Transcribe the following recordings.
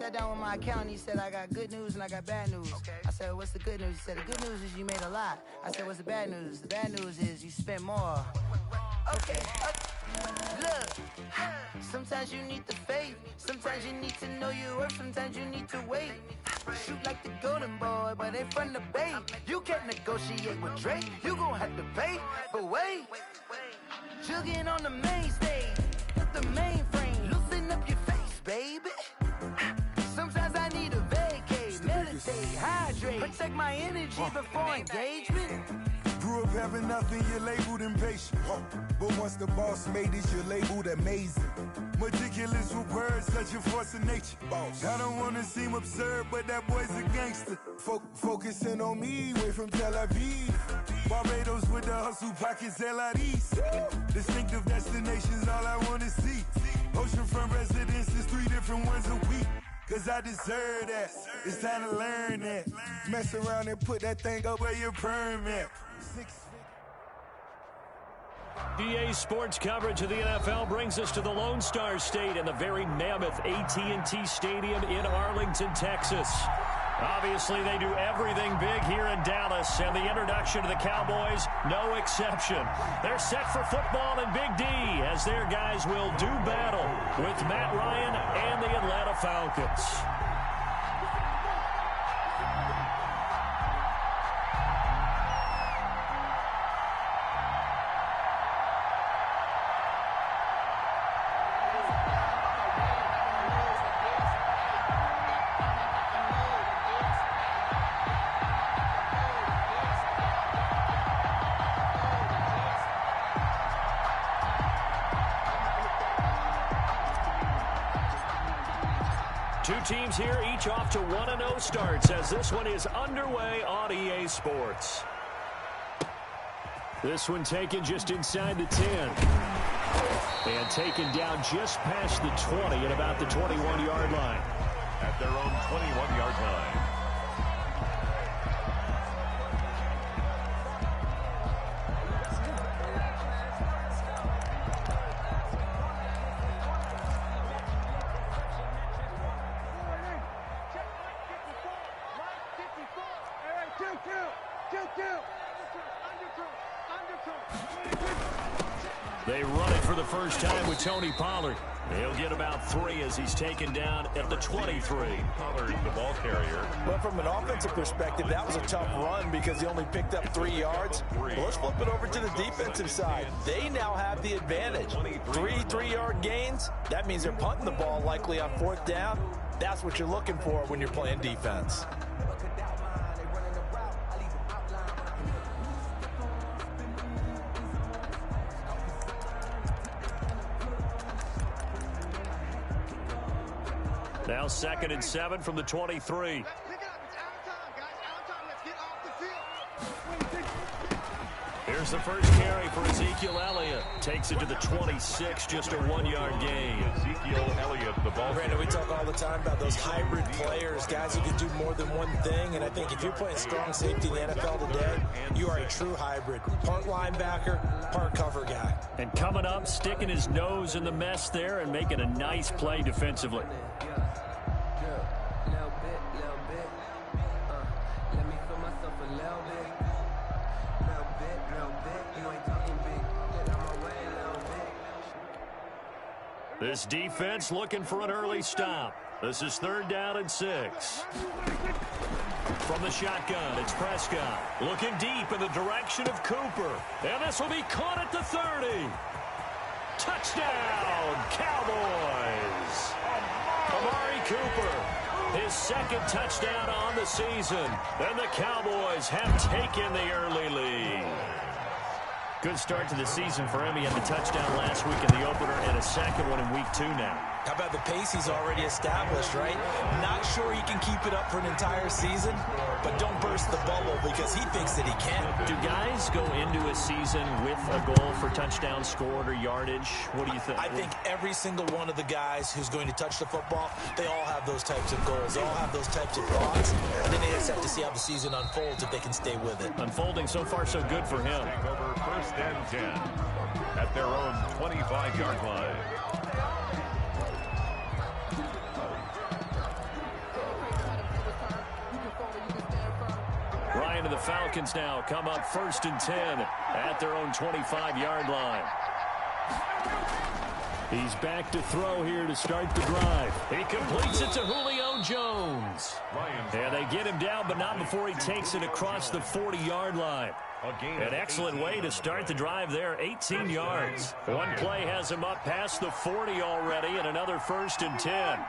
sat down with my accountant. He said, I got good news and I got bad news. I said, what's the good news? He said, the good news is you made a lot. I said, what's the bad news? The bad news is you spent more. Okay. Look, sometimes you need the faith. Sometimes you need to know your worth. Sometimes you need to wait. Shoot like the golden boy, but they from the Bay. You can't negotiate with Drake. You gon' have to pay. But wait, jugging on the main stage. Put the mainframe. Loosen up your face, baby. Sometimes I need a vacate. Meditate, hydrate. Protect my energy before engagement. Grew up having nothing, you're labeled impatient. But once the boss made it, you're labeled amazing. Meticulous with words, such a force of nature. I don't wanna seem absurd, but that boy's a gangster. Focusing on me, way from Tel Aviv. Barbados with the hustle pockets, LIDs. Distinctive destinations, all I wanna see. Oceanfront residences, 3 different ones a week. Cause I deserve that, it's time to learn that. Mess around and put that thing up where your permit. EA Sports coverage of the NFL brings us to the Lone Star State and the very mammoth AT&T Stadium in Arlington, Texas. Obviously, they do everything big here in Dallas, and the introduction to the Cowboys, no exception. They're set for football in Big D, as their guys will do battle with Matt Ryan and the Atlanta Falcons. Two teams here, each off to 1-0 starts as this one is underway on EA Sports. This one taken just inside the 10. And taken down just past the 20 at about the 21-yard line. At their own 21-yard line. They run it for the first time with Tony Pollard. He'll get about 3 as he's taken down at the 23. Pollard, the ball carrier. Well, from an offensive perspective, that was a tough run because he only picked up 3 yards. Well, let's flip it over to the defensive side. They now have the advantage. 3 3-yard gains. That means they're punting the ball likely on 4th down. That's what you're looking for when you're playing defense. Now 2nd and 7 from the 23. Here's the first carry for Ezekiel Elliott. Takes it to the 26, just a 1-yard gain. Ezekiel Elliott, the ball. Brandon, we talk all the time about those hybrid players, guys who can do more than one thing. And I think if you're playing strong safety in the NFL today, you are a true hybrid. Part linebacker, part cover guy. And coming up, sticking his nose in the mess there and making a nice play defensively. This defense looking for an early stop. This is 3rd down and 6. From the shotgun, it's Prescott. Looking deep in the direction of Cooper. And this will be caught at the 30. Touchdown, Cowboys. Amari Cooper, his 2nd touchdown on the season. And the Cowboys have taken the early lead. Good start to the season for him. He had the touchdown last week in the opener and a 2nd one in week 2 now. How about the pace he's already established, right? Not sure he can keep it up for an entire season, but don't burst the bubble because he thinks that he can. Do guys go into a season with a goal for touchdowns scored or yardage? What do you think? I think every single one of the guys who's going to touch the football, they all have those types of goals. They all have those types of thoughts. And then they just have to see how the season unfolds if they can stay with it. Unfolding so far so good for him. Take over 1st and 10 at their own 25-yard line. and the Falcons now come up 1st and 10 at their own 25-yard line. He's back to throw here to start the drive. He completes it to Julio Jones. And they get him down, but not before he takes it across the 40-yard line. An excellent way to start the drive there, 18 yards. One play has him up past the 40 already, and another 1st and 10.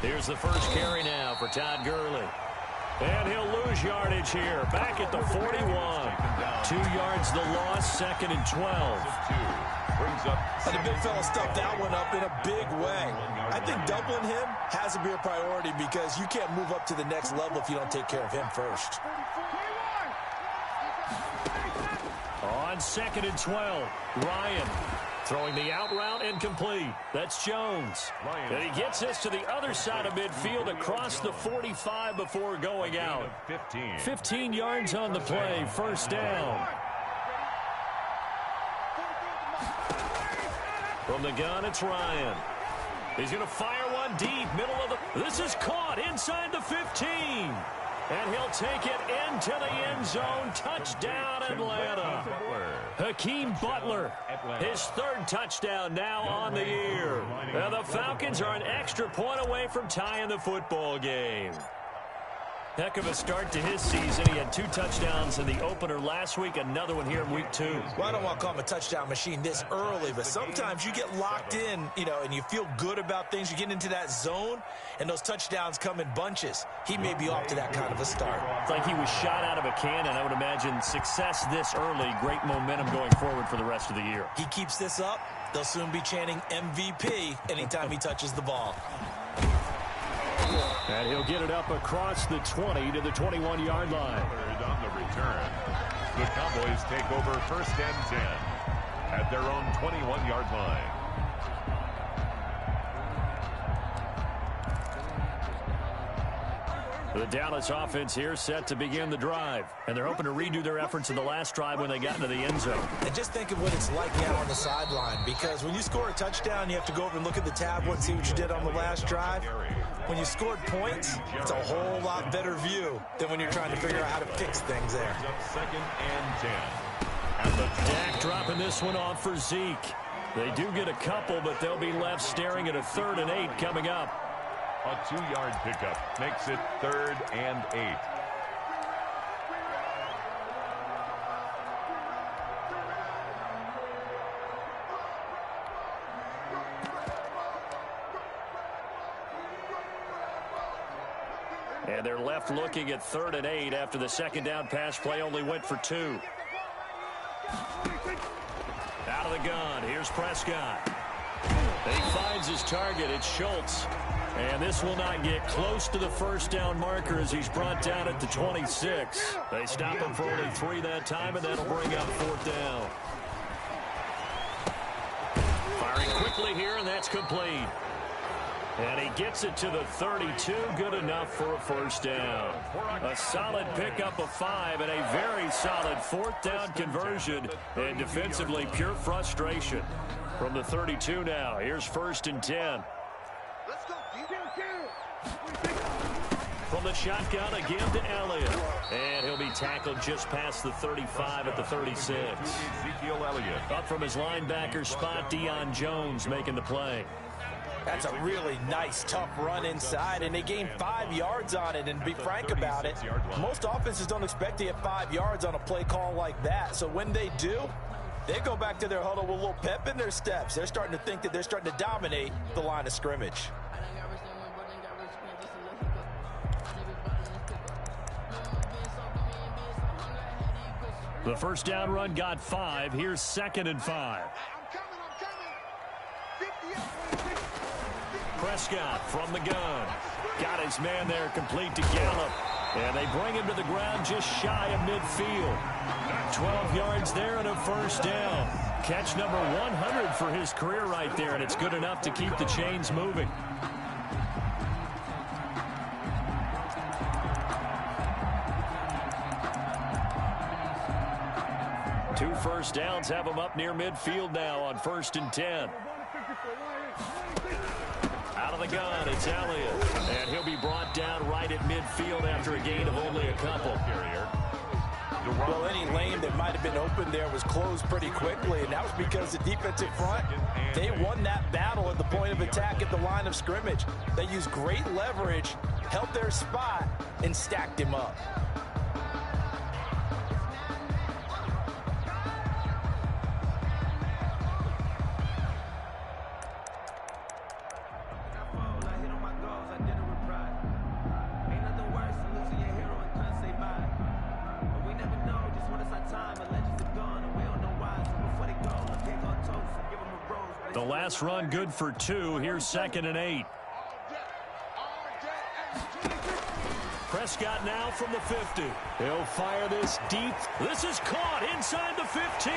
Here's the first carry now for Todd Gurley. And he'll lose yardage here, back at the 41. 2 yards the loss, 2nd and 12. And the big fella stuffed that one up in a big way. I think doubling him has to be a priority because you can't move up to the next level if you don't take care of him first. On 2nd and 12, Ryan throwing the out route incomplete. That's Jones. And he gets this to the other side of midfield across the 45 before going out. 15 yards on the play, 1st down. From the gun, it's Ryan. He's going to fire one deep, middle of the... This is caught inside the 15. And he'll take it into the end zone. Touchdown, Atlanta. Hakeem Butler, his 3rd touchdown now on the year. And the Falcons are an extra point away from tying the football game. Heck of a start to his season. He had 2 touchdowns in the opener last week, another one here in week 2. Well, I don't want to call him a touchdown machine this early, but sometimes you get locked in, and you feel good about things. You get into that zone, and those touchdowns come in bunches. He may be off to that kind of a start. It's like he was shot out of a cannon. I would imagine success this early, great momentum going forward for the rest of the year. He keeps this up, they'll soon be chanting MVP anytime he touches the ball. And he'll get it up across the 20 to the 21-yard line. On the return, the Cowboys take over 1st and 10 at their own 21-yard line. The Dallas offense here set to begin the drive. And they're hoping to redo their efforts in the last drive when they got into the end zone. And just think of what it's like now on the sideline, because when you score a touchdown, you have to go over and look at the tablet and see what you did on the last drive. When you scored points, it's a whole lot better view than when you're trying to figure out how to fix things there. 2nd and 10. Dak dropping this one off for Zeke. They do get a couple, but they'll be left staring at a 3rd and 8 coming up. A 2-yard pickup makes it 3rd and 8. And they're left looking at 3rd and 8 after the 2nd down pass play only went for 2. Out of the gun, here's Prescott. He finds his target, it's Schultz. And this will not get close to the 1st down marker as he's brought down at the 26. They stop him for only 3 that time, and that'll bring up 4th down. Firing quickly here, and that's complete. And he gets it to the 32, good enough for a 1st down. A solid pickup of 5 and a very solid 4th down conversion. And defensively, pure frustration. From the 32 now, here's 1st and 10. From the shotgun again to Elliott. And he'll be tackled just past the 35 at the 36. Ezekiel Elliott. Up from his linebacker spot, Deion Jones making the play. That's a really nice, tough run inside, and they gained 5 yards on it. And to be frank about it, most offenses don't expect to get 5 yards on a play call like that. So when they do, they go back to their huddle with a little pep in their steps. They're starting to think that they're starting to dominate the line of scrimmage. The 1st down run got 5. Here's 2nd and 5. Prescott from the gun. Got his man there complete to Gallup. And they bring him to the ground just shy of midfield. 12 yards there and a 1st down. Catch number 100 for his career right there, and it's good enough to keep the chains moving. Two 1st downs have him up near midfield now on 1st and 10. Out of the the gun, it's Elliott. And he'll be brought down right at midfield after a gain of only a couple. Well, any lane that might have been open there was closed pretty quickly, and that was because the defensive front, they won that battle at the point of attack at the line of scrimmage. They used great leverage, held their spot, and stacked him up. The last run good for 2. Here's 2nd and 8. Prescott now from the 50. He'll fire this deep. This is caught inside the 15.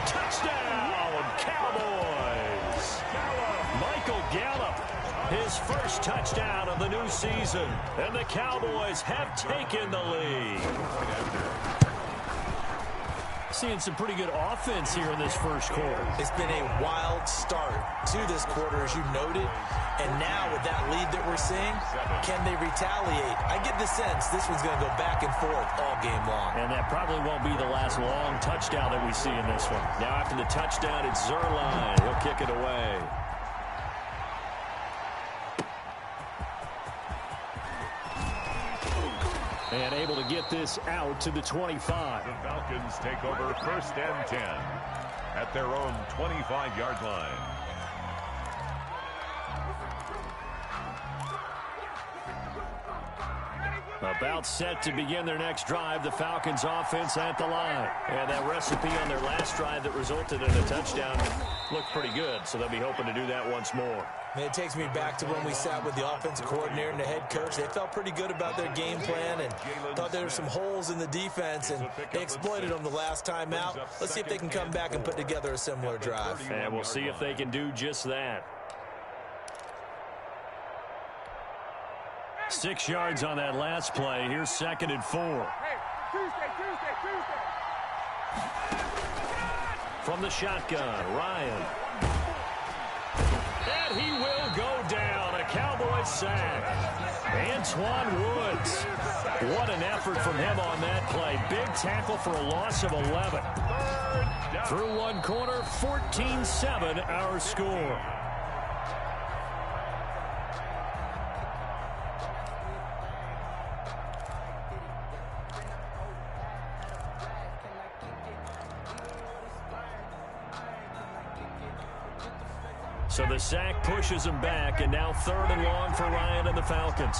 Touchdown, Cowboys. Michael Gallup, his first touchdown of the new season. And the Cowboys have taken the lead. Seeing some pretty good offense here in this first quarter. It's been a wild start to this quarter, as you noted. And now with that lead that we're seeing, can they retaliate? I get the sense this one's going to go back and forth all game long. And that probably won't be the last long touchdown that we see in this one. Now after the touchdown, it's Zerline. He'll kick it away. And able to get this out to the 25. The Falcons take over 1st and 10 at their own 25-yard line. About set to begin their next drive, the Falcons offense at the line. And that recipe on their last drive that resulted in a touchdown looked pretty good, so they'll be hoping to do that once more. And it takes me back to when we sat with the offensive coordinator and the head coach. They felt pretty good about their game plan and thought there were some holes in the defense, and they exploited them the last time out. Let's see if they can come back and put together a similar drive. And we'll see if they can do just that. 6 yards on that last play. Here's 2nd and 4. From the shotgun, Ryan. And he will go down. A Cowboys sack. Antoine Woods. What an effort from him on that play. Big tackle for a loss of 11. Through one quarter, 14-7 our score. So the sack pushes him back, and now 3rd and long for Ryan and the Falcons.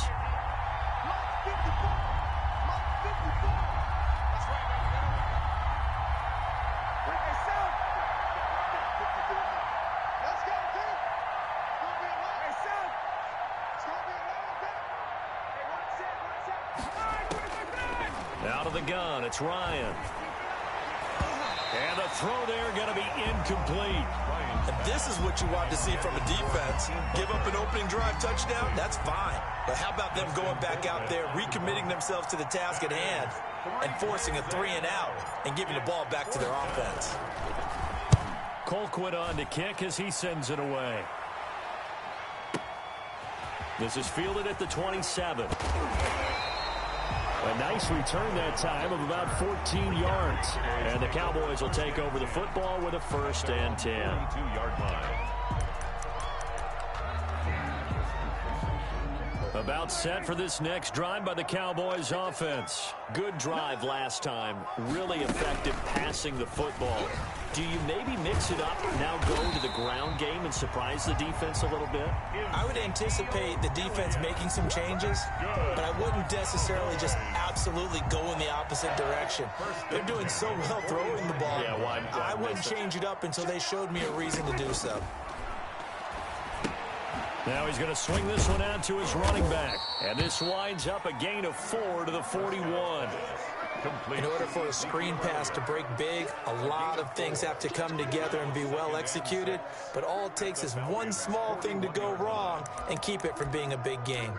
Out of the gun, it's Ryan. And the throw there going to be incomplete. And this is what you want to see from a defense. Give up an opening drive touchdown, that's fine. But how about them going back out there, recommitting themselves to the task at hand, and forcing a 3-and-out and giving the ball back to their offense. Colquitt on to kick as he sends it away. This is fielded at the 27. A nice return that time of about 14 yards. And the Cowboys will take over the football with a 1st and 10. 22-yard line. About set for this next drive by the Cowboys offense. Good drive last time. Really effective passing the football. Do you maybe mix it up, now go to the ground game and surprise the defense a little bit? I would anticipate the defense making some changes, but I wouldn't necessarily just absolutely go in the opposite direction. They're doing so well throwing the ball. Yeah, why I wouldn't change it up until they showed me a reason to do so. Now he's going to swing this one out to his running back. And this winds up a gain of 4 to the 41. In order for a screen pass to break big, a lot of things have to come together and be well executed. But all it takes is one small thing to go wrong and keep it from being a big game.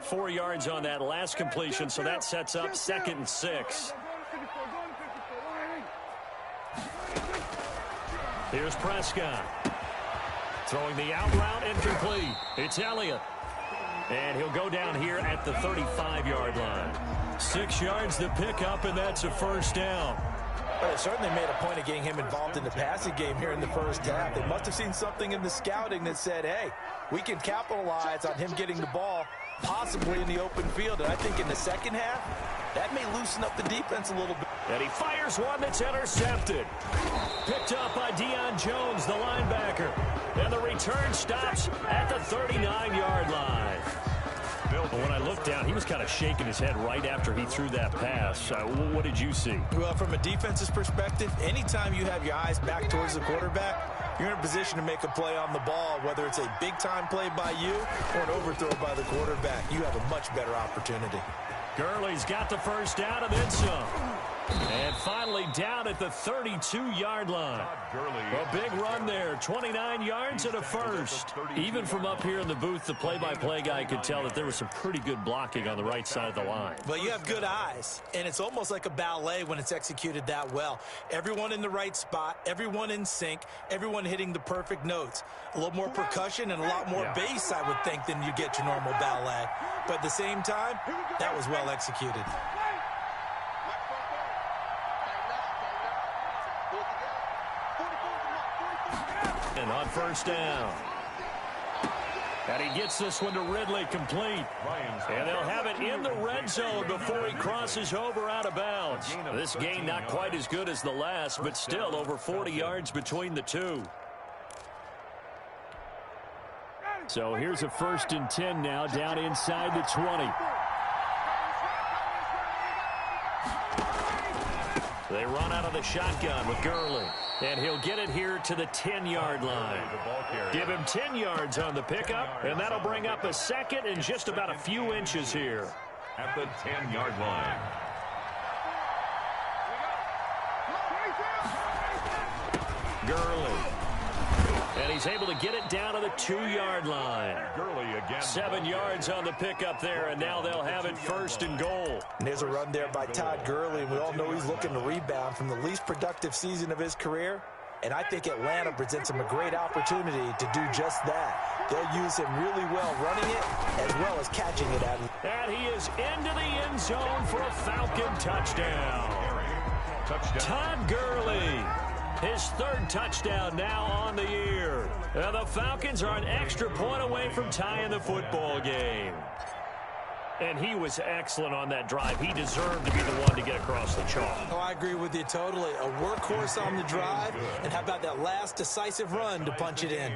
Four yards on that last completion, so that sets up 2nd and 6. Here's Prescott. Throwing the out route, incomplete. It's Elliott. And he'll go down here at the 35-yard line. 6 yards to pick up, and that's a first down. Well, they certainly made a point of getting him involved in the passing game here in the first half. They must have seen something in the scouting that said, hey, we can capitalize on him getting the ball, possibly in the open field. And I think in the second half, that may loosen up the defense a little bit. And he fires one that's intercepted. Picked up by Deion Jones, the linebacker. And the return stops at the 39-yard line. But when I looked down, he was kind of shaking his head right after he threw that pass. What did you see? Well, from a defense's perspective, anytime you have your eyes back towards the quarterback, you're in a position to make a play on the ball, whether it's a big-time play by you or an overthrow by the quarterback. You have a much better opportunity. Gurley's got the first down and then some. And finally down at the 32-yard line. A big run there, 29 yards and a first. Even from up here in the booth, the play-by-play guy could tell that there was some pretty good blocking on the right side of the line. Well, you have good eyes, and it's almost like a ballet when it's executed that well. Everyone in the right spot, everyone in sync, everyone hitting the perfect notes. A little more percussion and a lot more bass, I would think, than you get your normal ballet. But at the same time, that was well executed. And on first down. And he gets this one to Ridley, complete. And they'll have it in the red zone before he crosses over out of bounds. This gain not quite as good as the last, but still over 40 yards between the two. So here's a 1st and 10 now, down inside the 20. They run out of the shotgun with Gurley. And he'll get it here to the 10-yard line. Give him 10 yards on the pickup, and that'll bring up a second and just about a few inches here. At the 10-yard line. Gurley. And he's able to get it down to the 2-yard line. Gurley again. 7 yards on the pickup there, and now they'll have it 1st and goal. And there's a run there by Todd Gurley, and we all know he's looking to rebound from the least productive season of his career. And I think Atlanta presents him a great opportunity to do just that. They'll use him really well running it as well as catching it out. And he is into the end zone for a Falcon touchdown. Todd Gurley. His 3rd touchdown now on the year. And the Falcons are an extra point away from tying the football game. And he was excellent on that drive. He deserved to be the one to get across the chalk. Oh, I agree with you totally. A workhorse on the drive. And how about that last decisive run to punch it in?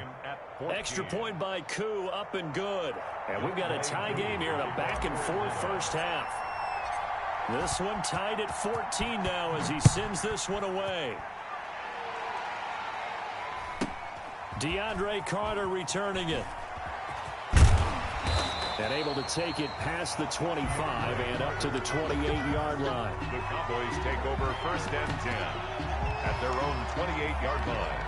Extra point by Koo, up and good. And we've got a tie game here in a back-and-forth first half. This one tied at 14 now as he sends this one away. DeAndre Carter returning it. And able to take it past the 25 and up to the 28-yard line. The Cowboys take over 1st and 10 at their own 28-yard line.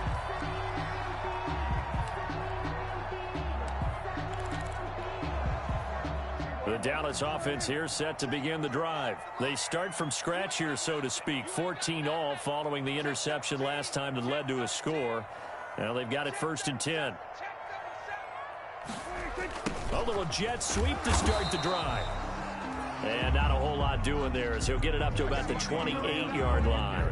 The Dallas offense here set to begin the drive. They start from scratch here, so to speak. 14 all following the interception last time that led to a score. Now they've got it 1st and 10. A little jet sweep to start the drive. And not a whole lot doing there as he'll get it up to about the 28-yard line.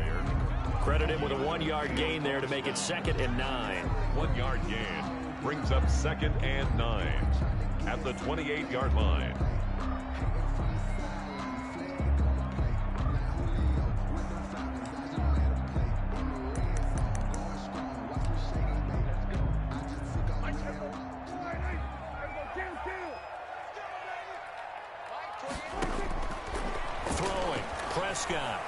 Credit him with a 1-yard gain there to make it 2nd and 9. 1-yard gain brings up 2nd and 9 at the 28-yard line. Throwing, Prescott.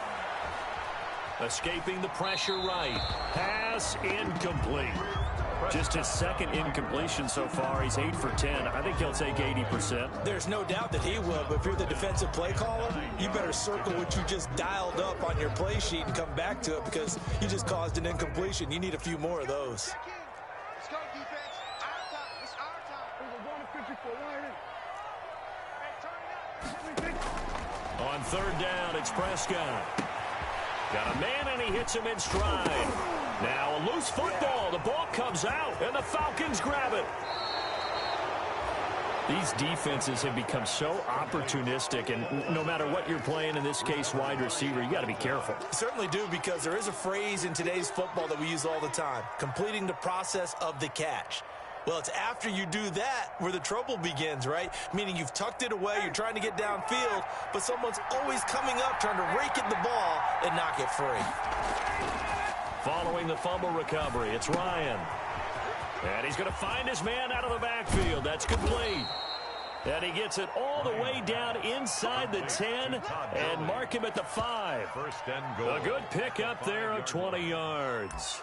Escaping the pressure right. Pass incomplete. Just his 2nd incompletion so far. He's 8 for 10. I think he'll take 80%. There's no doubt that he will, but if you're the defensive play caller, you better circle what you just dialed up on your play sheet and come back to it because you just caused an incompletion. You need a few more of those. Let's go, defense. Our time. It's our time. On 3rd down, it's Prescott. Got a man, and he hits him in stride. Now a loose football. The ball comes out, and the Falcons grab it. These defenses have become so opportunistic, and no matter what you're playing, in this case wide receiver, you got to be careful. You certainly do, because there is a phrase in today's football that we use all the time: completing the process of the catch. Well, it's after you do that where the trouble begins, right? Meaning you've tucked it away, you're trying to get downfield, but someone's always coming up trying to rake at the ball and knock it free. Following the fumble recovery, it's Ryan. And he's going to find his man out of the backfield. That's complete. And he gets it all the way down inside the 10 and mark him at the 5. First and goal. A good pickup there of 20 yards.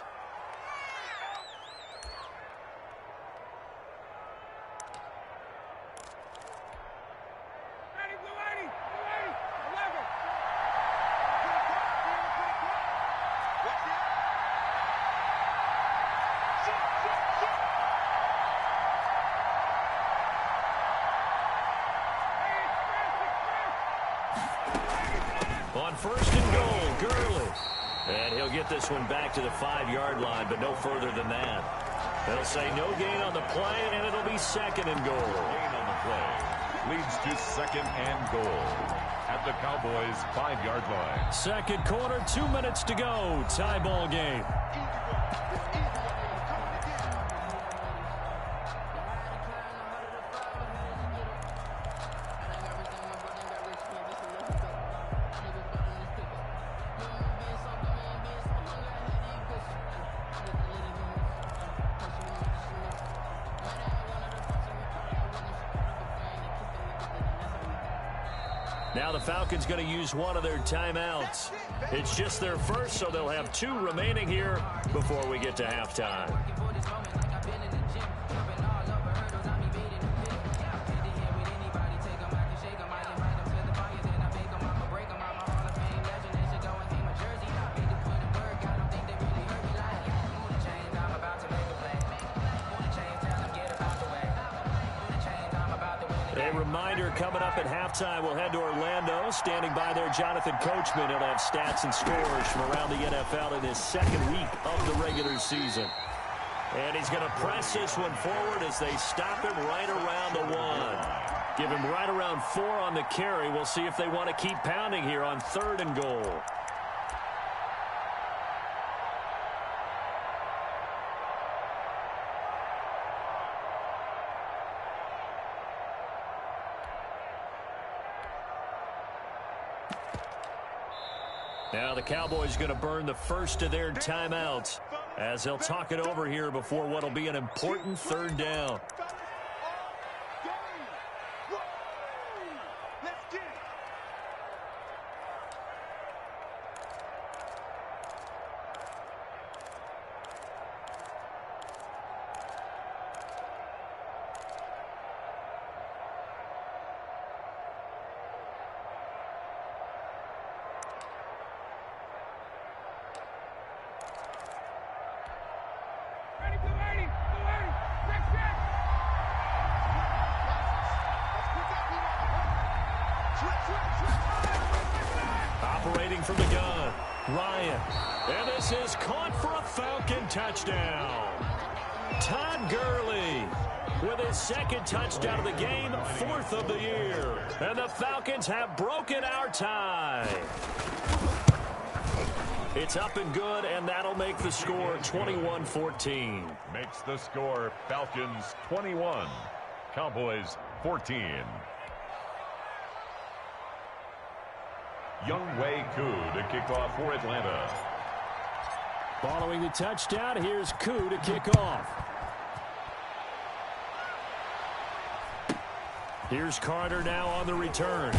On first and goal, Gurley. And he'll get this one back to the 5-yard line, but no further than that. They'll say no gain on the play, and it'll be second and goal. Gain on the play leads to second and goal at the Cowboys' 5-yard line. Second quarter, 2 minutes to go. Tie ball game. Now the Falcons going to use one of their timeouts. It's just their first, so they'll have 2 remaining here before we get to halftime. A reminder, coming up at halftime, we'll head to Orlando. Standing by there, Jonathan Coachman. He'll have stats and scores from around the NFL in his second week of the regular season. And he's going to press this one forward as they stop him right around the 1. Give him right around 4 on the carry. We'll see if they want to keep pounding here on third and goal. Now the Cowboys going to burn the first of their timeouts as they'll talk it over here before what will be an important third down. Operating from the gun, Ryan. And this is caught for a Falcon touchdown. Todd Gurley with his second touchdown of the game, 4th of the year. And the Falcons have broken our tie. It's up and good, and that'll make the score 21-14. Makes the score Falcons 21, Cowboys 14. Younghoe Koo to kick off for Atlanta. Following the touchdown, here's Koo to kick off. Here's Carter now on the return.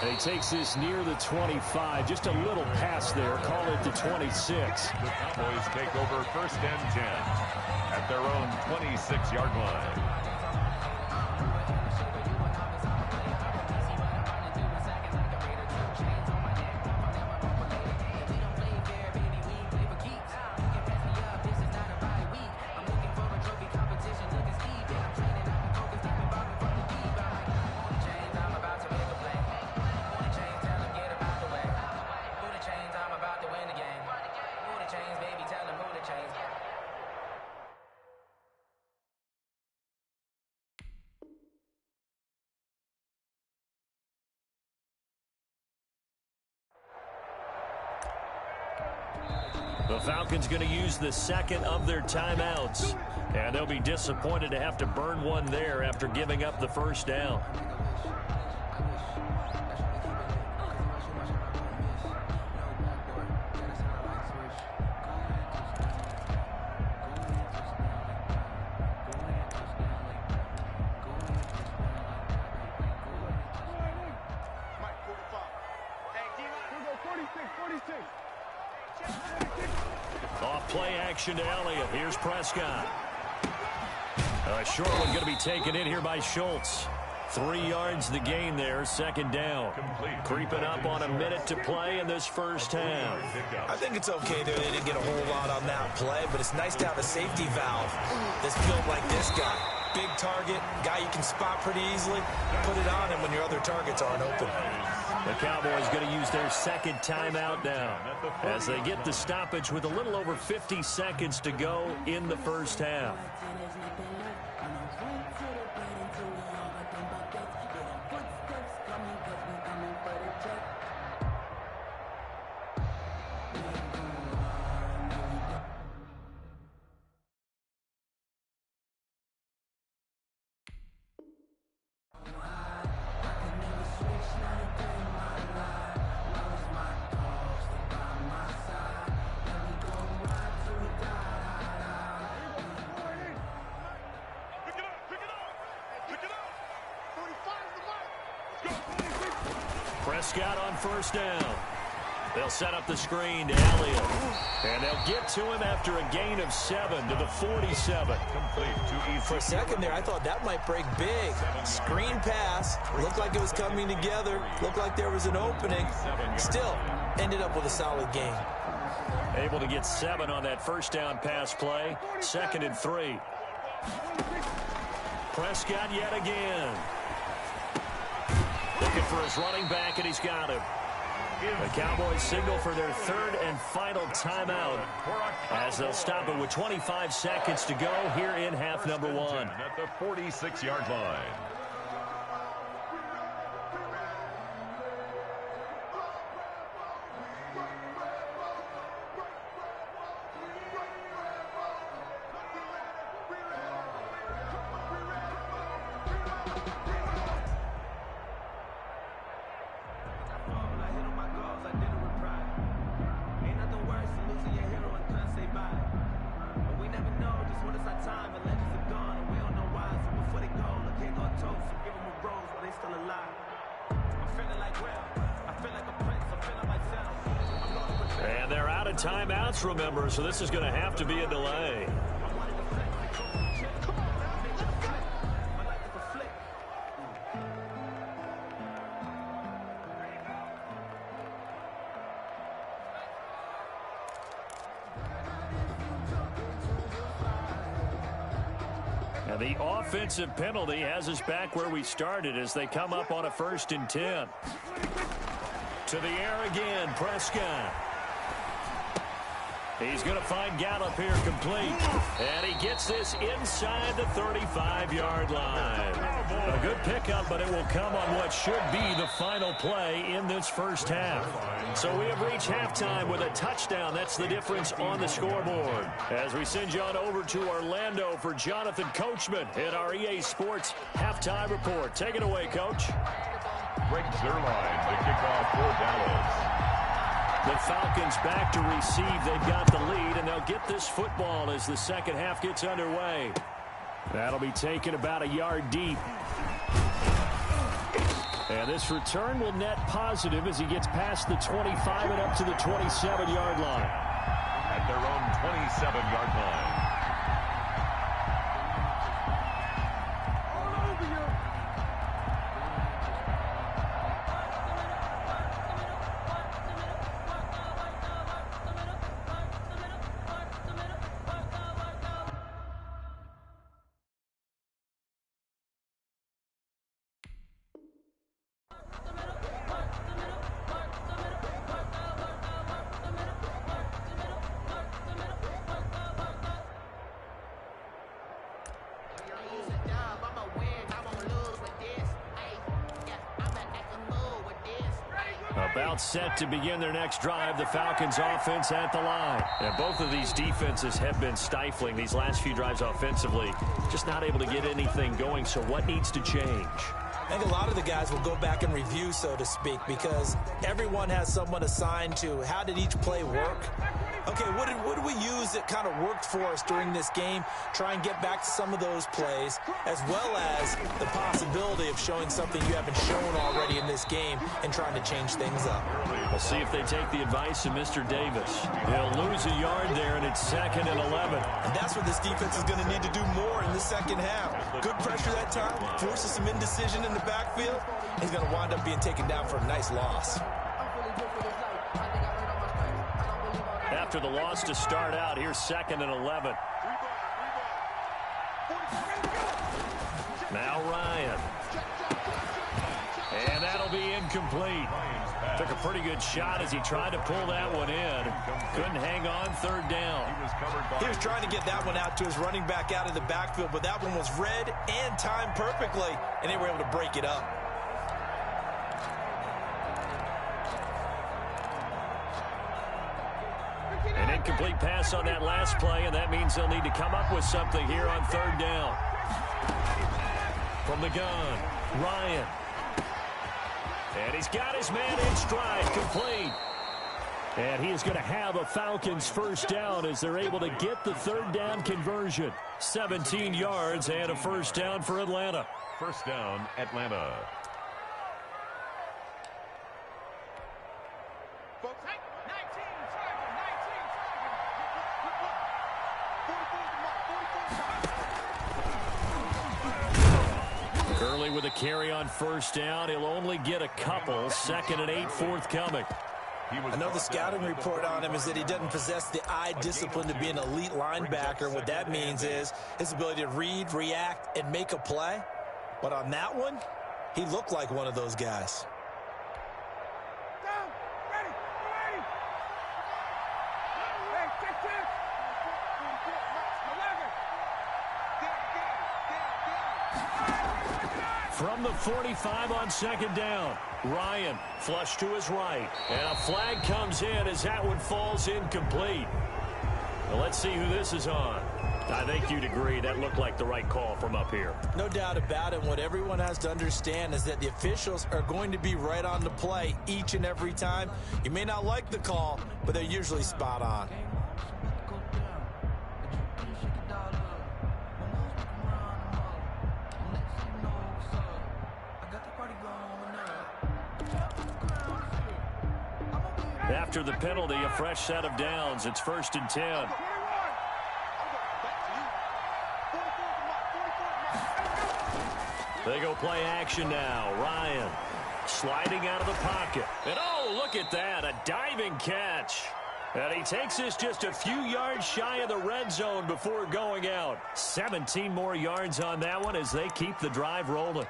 And he takes this near the 25. Just a little pass there. Call it the 26. The Cowboys take over first and 10 at their own 26-yard line. Chains, baby. The Falcons going to use the second of their timeouts. And they'll be disappointed to have to burn one there after giving up the first down. Off play action to Elliott. Here's Prescott. A short one going to be taken in here by Schultz. 3 yards the gain there, second down. Creeping up on a minute to play in this first half. I think it's okay there. They didn't get a whole lot on that play, but it's nice to have a safety valve that's built like this guy. Big target, guy you can spot pretty easily. Put it on him when your other targets aren't open. The Cowboys going to use their second timeout now as they get the stoppage with a little over 50 seconds to go in the first half. Prescott on first down. They'll set up the screen to Elliott. And they'll get to him after a gain of 7 to the 47. For a second there, I thought that might break big. Screen pass. Looked like it was coming together. Looked like there was an opening. Still, ended up with a solid gain. Able to get 7 on that first down pass play. 2nd and 3. Prescott yet again. Looking for his running back, and he's got him. The Cowboys signal for their 3rd and final timeout as they'll stop it with 25 seconds to go here in half number 1. At the 46-yard line. And they're out of timeouts, remember, so this is going to have to be a delay. And the offensive penalty has us back where we started as they come up on a 1st and 10. To the air again, Prescott. He's going to find Gallup here complete. And he gets this inside the 35-yard line. A good pickup, but it will come on what should be the final play in this first half. So we have reached halftime with a touchdown. That's the difference on the scoreboard. As we send you on over to Orlando for Jonathan Coachman in our EA Sports Halftime Report. Take it away, Coach. Greg Zuerlein, the kickoff for Dallas. The Falcons back to receive. They've got the lead, and they'll get this football as the second half gets underway. That'll be taken about a yard deep. And this return will net positive as he gets past the 25 and up to the 27-yard line. At their own 27-yard line. About set to begin their next drive, the Falcons offense at the line. And both of these defenses have been stifling these last few drives offensively. Just not able to get anything going, so what needs to change? I think a lot of the guys will go back and review, so to speak, because everyone has someone assigned to how did each play work. Okay, what did we use that kind of worked for us during this game? Try and get back to some of those plays, as well as the possibility of showing something you haven't shown already in this game and trying to change things up. We'll see if they take the advice of Mr. Davis. He'll lose a yard there, and it's 2nd and 11. And that's what this defense is going to need to do more in the second half. Good pressure that time, forces some indecision in the backfield. He's going to wind up being taken down for a nice loss. After the loss to start out, here's 2nd and 11. Now Ryan. And that'll be incomplete. Took a pretty good shot as he tried to pull that one in. Couldn't hang on 3rd down. He was trying to get that one out to his running back out of the backfield, but that one was read and timed perfectly, and they were able to break it up. An incomplete pass on that last play, and that means they'll need to come up with something here on 3rd down. From the gun, Ryan. And he's got his man in stride, complete. And he is going to have a Falcons first down as they're able to get the 3rd down conversion. 17 yards and a first down for Atlanta. First down, Atlanta. Gurley with a carry on first down. He'll only get a couple. 2nd and 8 forthcoming. I know the scouting report on him is that he doesn't possess the eye discipline to be an elite linebacker. What that means is his ability to read, react, and make a play. But on that one, he looked like one of those guys. From the 45 on 2nd down, Ryan flush to his right. And a flag comes in as that one falls incomplete. Well, let's see who this is on. I think you'd agree that looked like the right call from up here. No doubt about it. What everyone has to understand is that the officials are going to be right on the play each and every time. You may not like the call, but they're usually spot on. After the penalty, a fresh set of downs. It's 1st and 10. They go play action now. Ryan sliding out of the pocket. And oh, look at that, a diving catch. And he takes this just a few yards shy of the red zone before going out. 17 more yards on that one as they keep the drive rolling.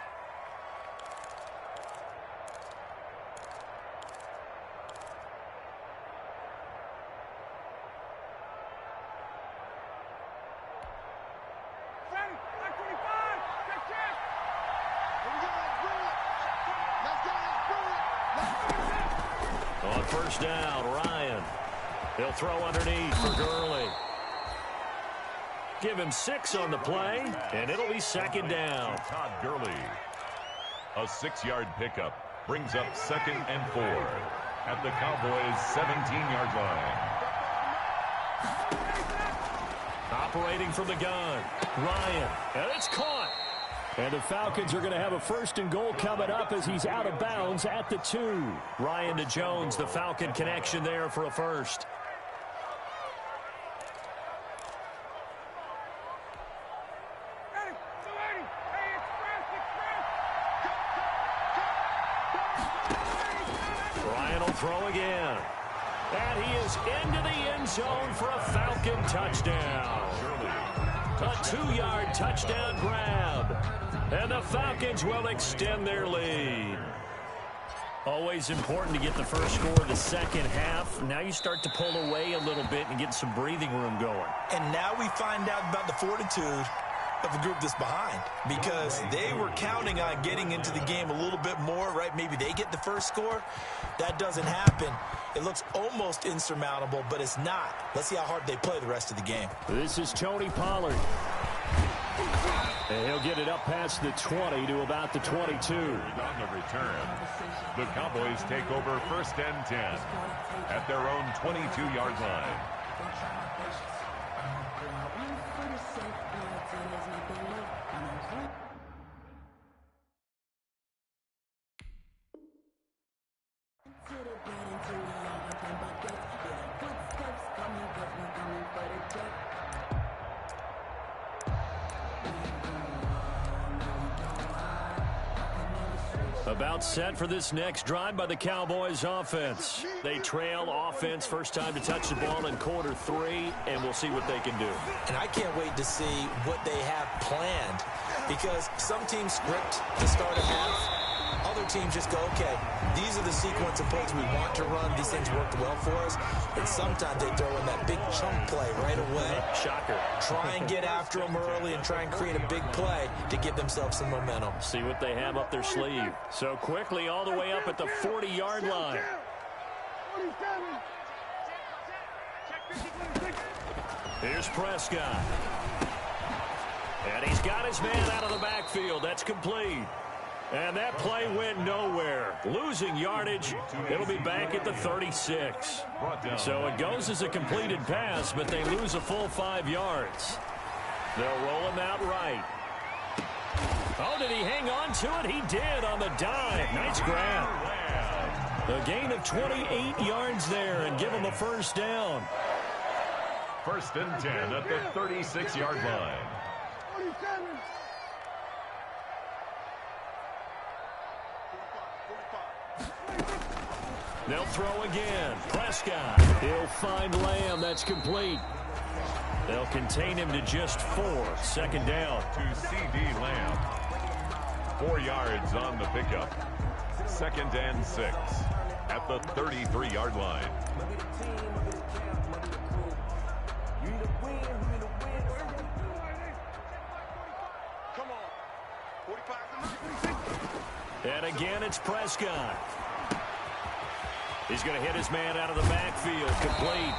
On first down, Ryan. He'll throw underneath for Gurley. Give him 6 on the play, and it'll be 2nd down. Todd Gurley. A 6-yard pickup brings up 2nd and 4 at the Cowboys' 17-yard line. Operating from the gun, Ryan, and it's caught. And the Falcons are going to have a 1st and goal coming up as he's out of bounds at the 2. Ryan to Jones, the Falcon connection there for a first. Ryan will throw again. And he is into the end zone for a Falcon touchdown. A 2-yard touchdown grab. And the Falcons will extend their lead. Always important to get the first score of the second half. Now you start to pull away a little bit and get some breathing room going. And now we find out about the fortitude of a group that's behind because they were counting on getting into the game a little bit more, right? Maybe they get the first score. That doesn't happen. It looks almost insurmountable, but it's not. Let's see how hard they play the rest of the game. This is Tony Pollard. And he'll get it up past the 20 to about the 22. On the return, the Cowboys take over 1st and 10 at their own 22-yard line. About set for this next drive by the Cowboys offense. They trail offense first time to touch the ball in quarter 3, and we'll see what they can do. And I can't wait to see what they have planned because some teams script the start of half. Other teams just go, okay, these are the sequence of plays we want to run. These things worked well for us. And sometimes they throw in that big chunk play right away. Shocker. Try and get after them early and try and create a big play to give themselves some momentum. See what they have up their sleeve. So quickly all the way up at the 40-yard line. Here's Prescott. And he's got his man out of the backfield. That's complete. And that play went nowhere. Losing yardage. It'll be back at the 36. So it goes as a completed pass, but they lose a full 5 yards. They'll roll him out right. Oh, did he hang on to it? He did on the dive. Nice grab. A gain of 28 yards there and give him a first down. 1st and 10 at the 36-yard line. They'll throw again. Prescott. He'll find Lamb. That's complete. They'll contain him to just 4. 2nd down. To C.D. Lamb. 4 yards on the pickup. 2nd and 6 at the 33-yard line. And again, it's Prescott. He's going to hit his man out of the backfield. Complete.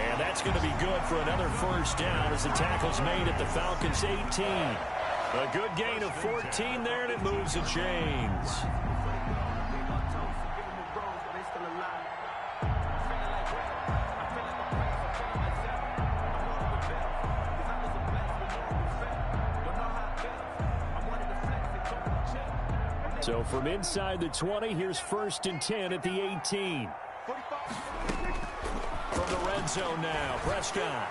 And that's going to be good for another first down as the tackle's made at the Falcons' 18. A good gain of 14 there, and it moves the chains. So from inside the 20, here's 1st and 10 at the 18. From the red zone now, Prescott.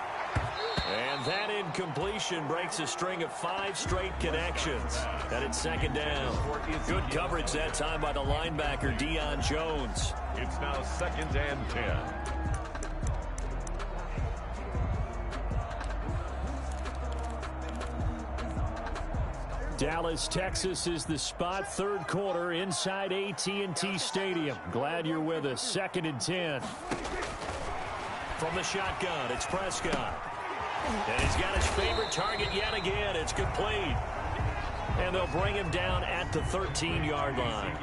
And that incompletion breaks a string of 5 straight connections. And it's 2nd down. Good coverage that time by the linebacker, Deion Jones. It's now 2nd and 10. Dallas, Texas is the spot. 3rd quarter inside AT&T Stadium. Glad you're with us. 2nd and 10. From the shotgun, it's Prescott. And he's got his favorite target yet again. It's complete. And they'll bring him down at the 13-yard line.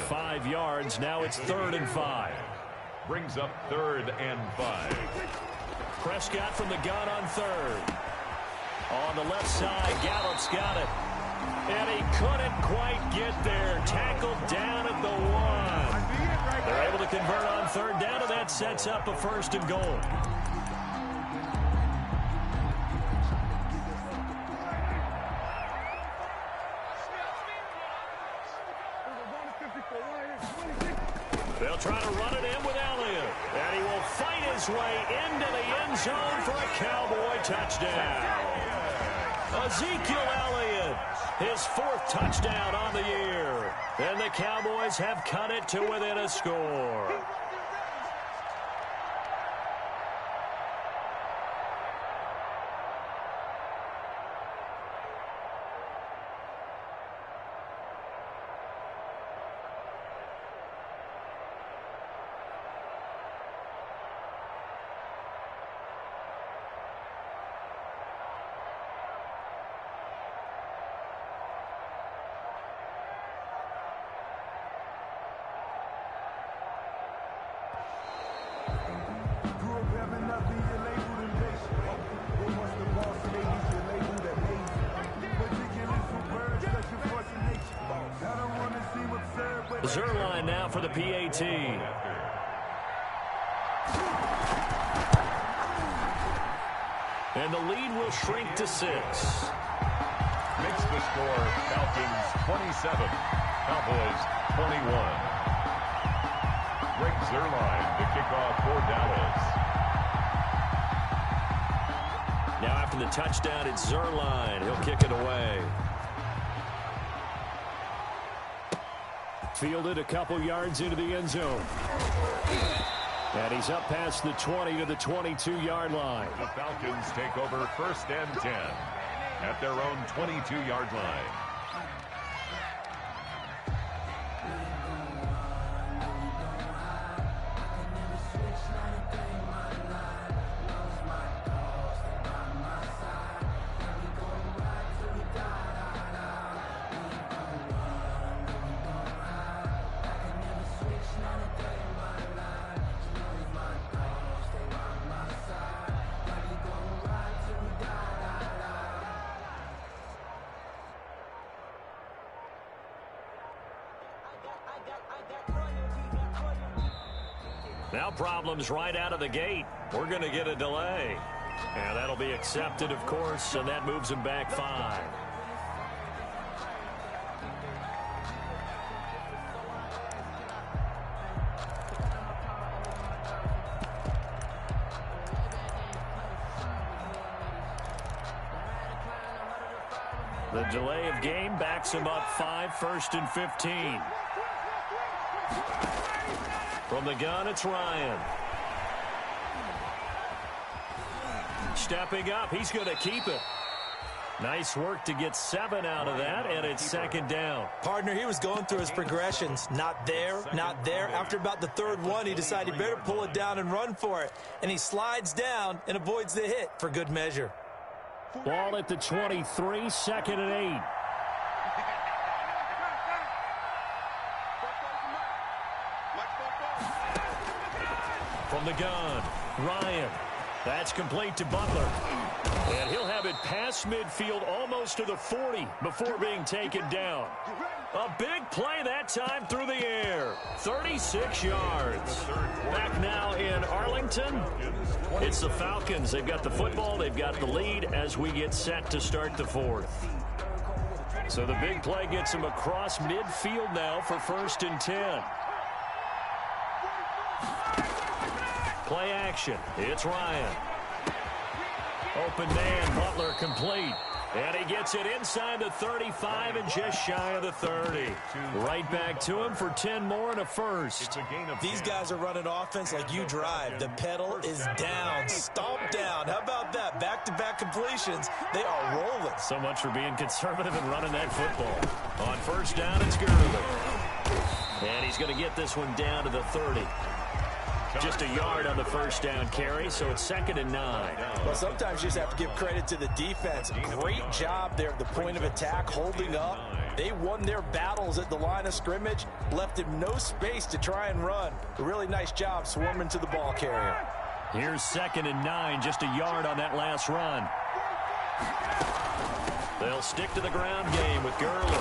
5 yards. Now it's 3rd and 5. Brings up 3rd and 5. Prescott from the gun on 3rd. On the left side, Gallup's got it. And he couldn't quite get there. Tackled down at the 1. They're able to convert on 3rd down, and that sets up a 1st and goal. They'll try to run it in with Elliott. And he will fight his way into the end zone for a Cowboy touchdown. Ezekiel Elliott, his 4th touchdown on the year. And the Cowboys have cut it to within a score. Zerline now for the PAT. And the lead will shrink to 6. Makes the score Falcons 27, Cowboys 21. Greg Zerline, the kickoff for Dallas. Now after the touchdown, it's Zerline. He'll kick it away. Fielded a couple yards into the end zone. And he's up past the 20 to the 22-yard line. The Falcons take over 1st and 10 at their own 22-yard line. Now problems right out of the gate. We're going to get a delay. And that'll be accepted, of course, and that moves him back 5. The delay of game backs him up 5, 1st and 15. From the gun, it's Ryan. Stepping up, he's going to keep it. Nice work to get 7 out of that, and it's 2nd down. Partner, he was going through his progressions. Not there, not there. After about the 3rd one, he decided he better pull it down and run for it. And he slides down and avoids the hit for good measure. Ball at the 23, 2nd and 8. From the gun, Ryan. That's complete to Butler. And he'll have it past midfield almost to the 40 before being taken down. A big play that time through the air. 36 yards. Back now in Arlington. It's the Falcons. They've got the football. They've got the lead as we get set to start the 4th. So the big play gets them across midfield now for 1st and 10. Play action. It's Ryan. Open man. Butler complete. And he gets it inside the 35 and just shy of the 30. Right back to him for 10 more and a 1st. These guys are running offense like you drive. The pedal is down. Stomp down. How about that? Back-to-back completions. They are rolling. So much for being conservative and running that football. On 1st down, it's Gurley. And he's going to get this one down to the 30. Just a yard on the 1st down carry, so it's 2nd and 9. Well, sometimes you just have to give credit to the defense. Great job there at the point of attack, holding up. They won their battles at the line of scrimmage, left him no space to try and run. A really nice job swarming to the ball carrier. Here's 2nd and 9, just a yard on that last run. They'll stick to the ground game with Gurley.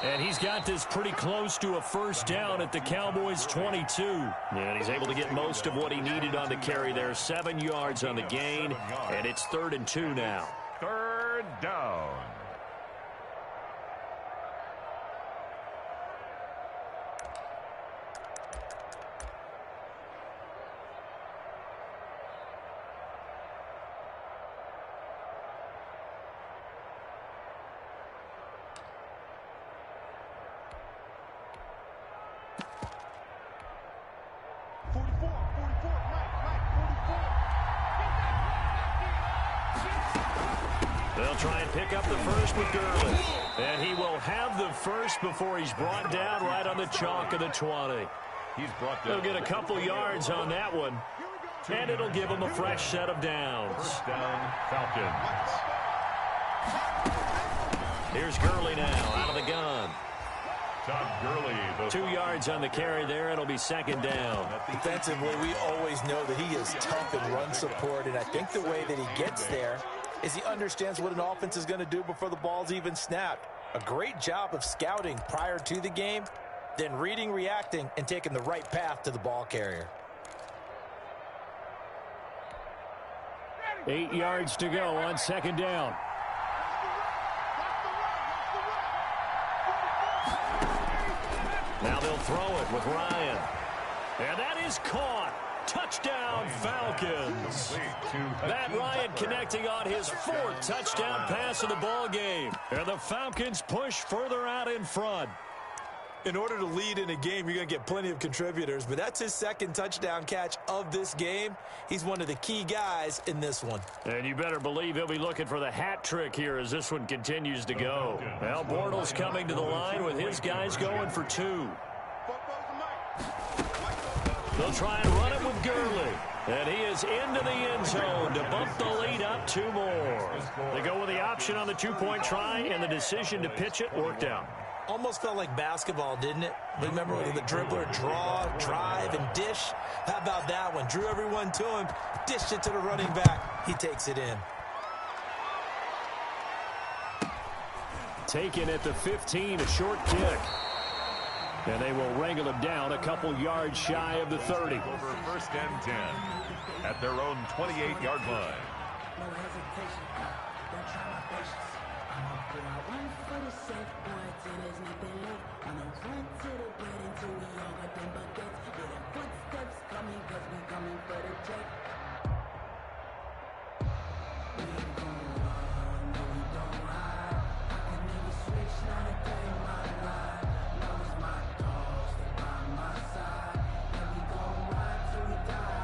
And he's got this pretty close to a 1st down at the Cowboys' 22. And he's able to get most of what he needed on the carry there. 7 yards on the gain, and it's 3rd and 2 now. 3rd down. They'll try and pick up the 1st with Gurley. And he will have the 1st before he's brought down right on the chalk of the 20. He's brought down. They'll get a couple yards on that one. And it'll give him a fresh set of downs. 1st down, Falcons. Here's Gurley now out of the gun. Todd Gurley. 2 yards on the carry there. It'll be 2nd down. Defensively, we always know that he is tough in run support, and I think the way that he gets there is he understands what an offense is going to do before the ball's even snapped. A great job of scouting prior to the game, then reading, reacting, and taking the right path to the ball carrier. 8 yards to go on second down. Now they'll throw it with Ryan. And that is caught. Touchdown, Falcons. Matt Ryan connecting on his 4th touchdown pass of the ball game. And the Falcons push further out in front. In order to lead in a game, you're going to get plenty of contributors, but that's his 2nd touchdown catch of this game. He's one of the key guys in this one. And you better believe he'll be looking for the hat trick here as this one continues to go. Well, Bortles coming to the line with his guys going for 2. They'll try and run it with Gurley. And he is into the end zone to bump the lead up 2 more. They go with the option on the 2-point try, and the decision to pitch it worked out. Almost felt like basketball, didn't it? Remember the dribbler, draw, drive, and dish? How about that one? Drew everyone to him, dished it to the running back. He takes it in. Taken at the 15, a short kick. And they will wrangle him down a couple yards shy of the 30. Over 1st and 10 at their own 28-yard line. No hesitation, don't try my patience. I'ma pull out one for the safe boy till there's nothing left. I'ma run to the bread until we all got them buckets. Hear them footsteps coming, cause we coming for the check. We ain't gon' run, no we don't hide. I can never switch, not a day in my life. Long as my dogs stay by my side. And we gon' ride till we die.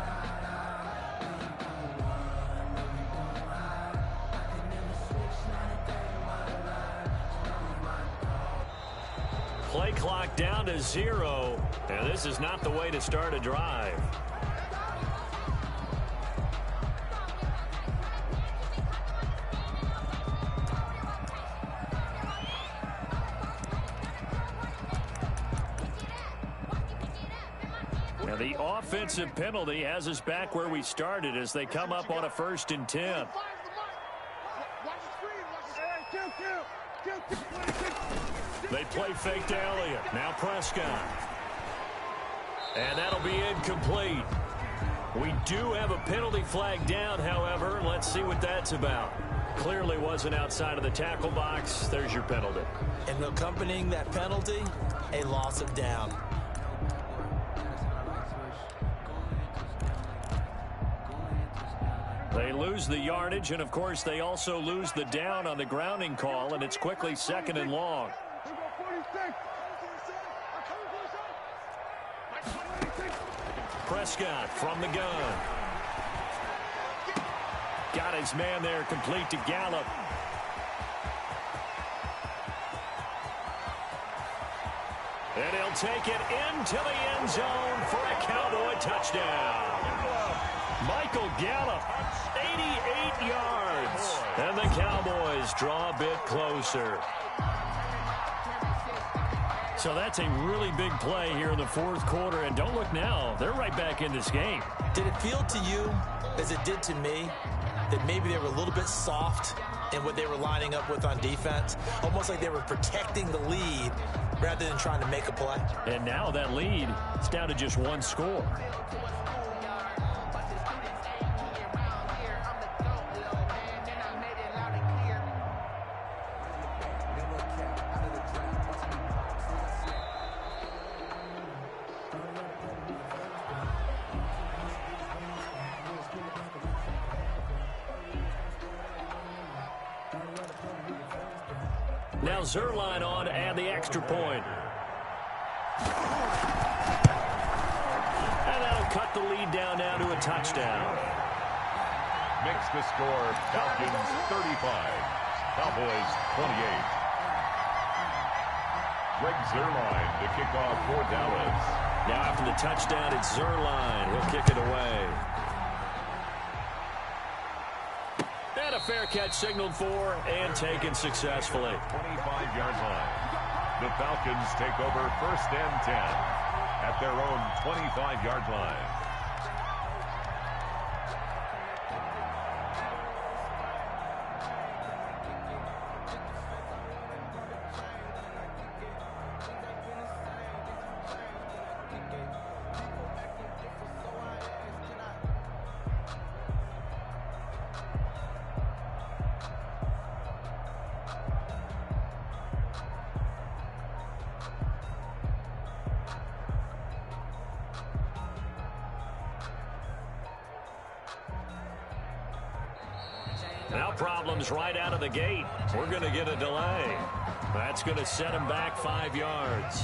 We ain't gon' run, no we don't hide. I can never switch, not a day in my life. Long as my dogs. Play clock down to 0. And this is not the way to start a drive. Now the offensive penalty has us back where we started as they come up on a 1st and 10. They play fake to Elliott. Now Prescott. And that'll be incomplete. We do have a penalty flag down, however. Let's see what that's about. Clearly wasn't outside of the tackle box. There's your penalty. And accompanying that penalty, a loss of down. They lose the yardage, and of course they also lose the down on the grounding call, and it's quickly 2nd and long. Prescott from the gun. Got his man there, complete to Gallup. And he'll take it into the end zone for a Cowboy touchdown. Michael Gallup, 88 yards. And the Cowboys draw a bit closer. So that's a really big play here in the 4th quarter. And don't look now, they're right back in this game. Did it feel to you, as it did to me, that maybe they were a little bit soft in what they were lining up with on defense? Almost like they were protecting the lead rather than trying to make a play. And now that lead is down to just 1 score. Now Zerline on to add the extra point. And that'll cut the lead down now to a touchdown. Makes the score Falcons 35, Cowboys 28. Greg Zerline to kick off for Dallas. Now after the touchdown, it's Zerline. He'll kick it away. And a fair catch signaled for and taken successfully. 25-yard line. The Falcons take over 1st and 10 at their own 25-yard line. Now problems right out of the gate. We're going to get a delay. That's going to set him back 5 yards.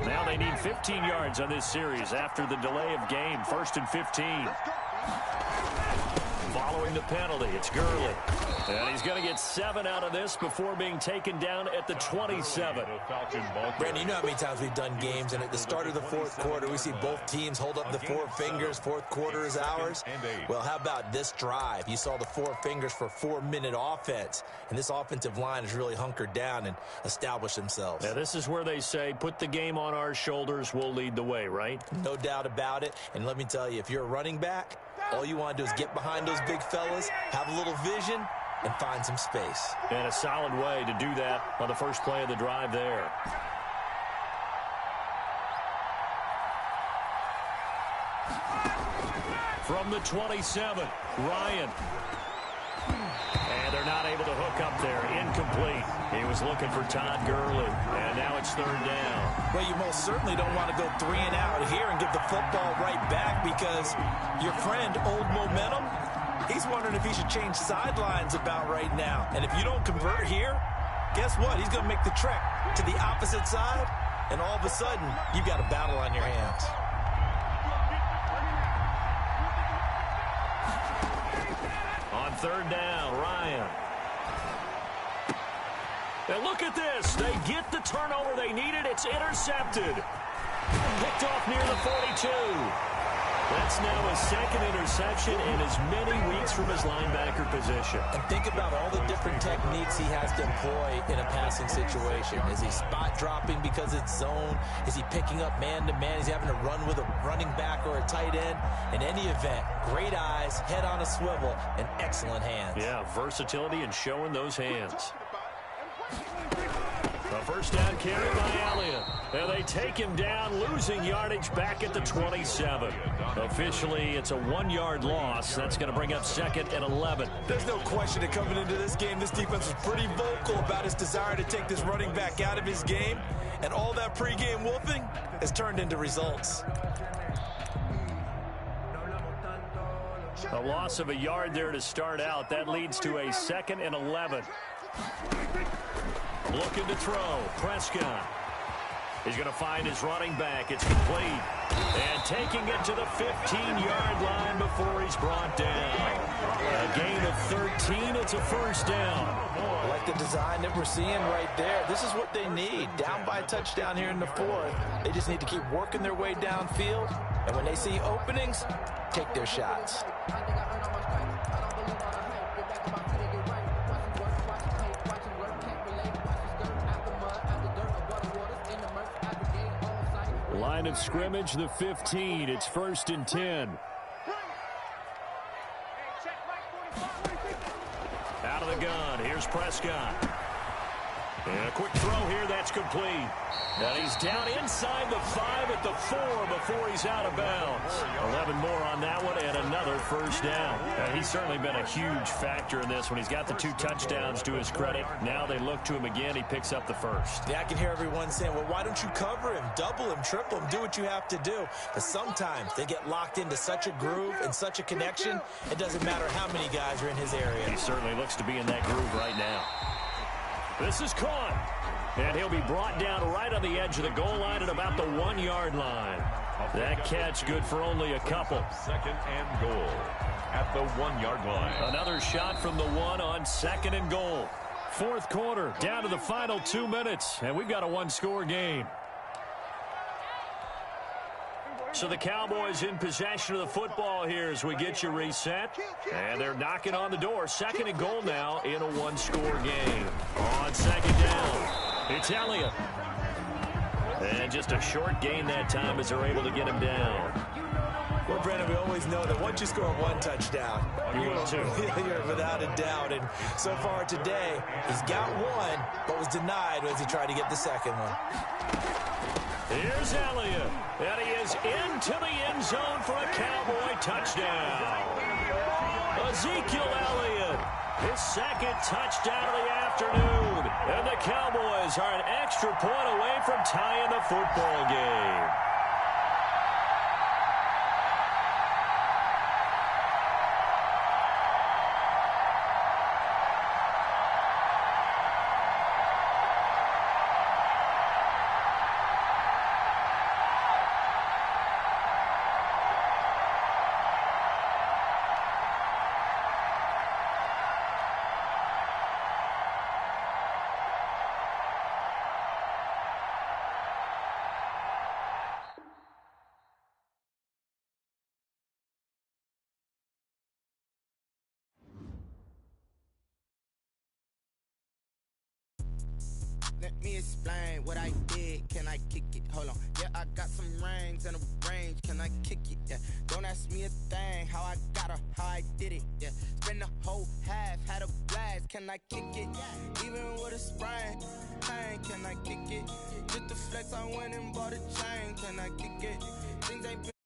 Now they need 15 yards on this series after the delay of game. 1st and 15. Following the penalty, it's Gurley. And he's going to get 7 out of this before being taken down at the 27. Brandon, you know how many times we've done games, and at the start of the 4th quarter, we see both teams hold up the 4 fingers. 4th quarter is ours. Well, how about this drive? You saw the 4 fingers for 4-minute offense, and this offensive line has really hunkered down and established themselves. Yeah, this is where they say, put the game on our shoulders, we'll lead the way, right? No doubt about it. And let me tell you, if you're a running back, all you want to do is get behind those big fellas, have a little vision, and find some space. And a solid way to do that on the first play of the drive there. From the 27, Ryan. And they're not able to hook up there. Incomplete. He was looking for Todd Gurley. And now it's 3rd down. Well, you most certainly don't want to go 3 and out here and give the football right back, because your friend, Old Momentum, he's wondering if he should change sidelines about right now. And if you don't convert here, guess what? He's going to make the trek to the opposite side, and all of a sudden, you've got a battle on your hands. On 3rd down, Ryan. And look at this. They get the turnover they needed. It's intercepted. Picked off near the 42. That's now his 2nd interception in as many weeks from his linebacker position. And think about all the different techniques he has to employ in a passing situation. Is he spot dropping because it's zone? Is he picking up man-to-man? Is he having to run with a running back or a tight end? In any event, great eyes, head on a swivel, and excellent hands. Yeah, versatility and showing those hands. A 1st down carry by Elliott. And they take him down, losing yardage back at the 27. Officially, it's a 1-yard loss. That's going to bring up 2nd and 11. There's no question that coming into this game, this defense was pretty vocal about his desire to take this running back out of his game. And all that pregame wolfing has turned into results. A loss of a yard there to start out. That leads to a 2nd and 11. Looking to throw. Prescott. He's going to find his running back. It's complete. And taking it to the 15-yard line before he's brought down. A gain of 13. It's a 1st down. Like the design that we're seeing right there. This is what they need. Down by a touchdown here in the 4th. They just need to keep working their way downfield. And when they see openings, take their shots. Line of scrimmage, the 15. It's 1st and 10. Out of the gun. Here's Prescott. And a quick throw here. That's complete. And he's down inside the 5 at the 4 before he's out of bounds. 11 more on that one and another 1st down. He's certainly been a huge factor in this when he's got the 2 touchdowns to his credit. Now they look to him again. He picks up the 1st. Yeah, I can hear everyone saying, well, why don't you cover him, double him, triple him, do what you have to do. But sometimes they get locked into such a groove and such a connection, it doesn't matter how many guys are in his area. He certainly looks to be in that groove right now. This is caught. And he'll be brought down right on the edge of the goal line at about the 1-yard line. That catch good for only a couple. 2nd and goal at the 1-yard line. Another shot from the 1 on 2nd and goal. 4th quarter, down to the final 2 minutes, and we've got a 1-score game. So the Cowboys in possession of the football here as we get you reset. And they're knocking on the door. 2nd and goal now in a 1-score game. On 2nd down, it's Elliott. And just a short gain that time as they're able to get him down. Well, Brandon, we always know that once you score 1 touchdown, You will too. You're without a doubt. And so far today, he's got 1, but was denied as he tried to get the 2nd one. Here's Elliott, and he is into the end zone for a Cowboy touchdown. Ezekiel Elliott His second touchdown of the afternoon. And the Cowboys are an extra point away from tying the football game. Let me explain what I did. Can I kick it? Hold on. Yeah, I got some rings and a range. Can I kick it? Yeah. Don't ask me a thing. How I got her, how I did it. Yeah. Spend the whole half, had a blast. Can I kick it? Even with a sprain. Hey, can I kick it? Just the flex, I went and bought a chain. Can I kick it? Things ain't been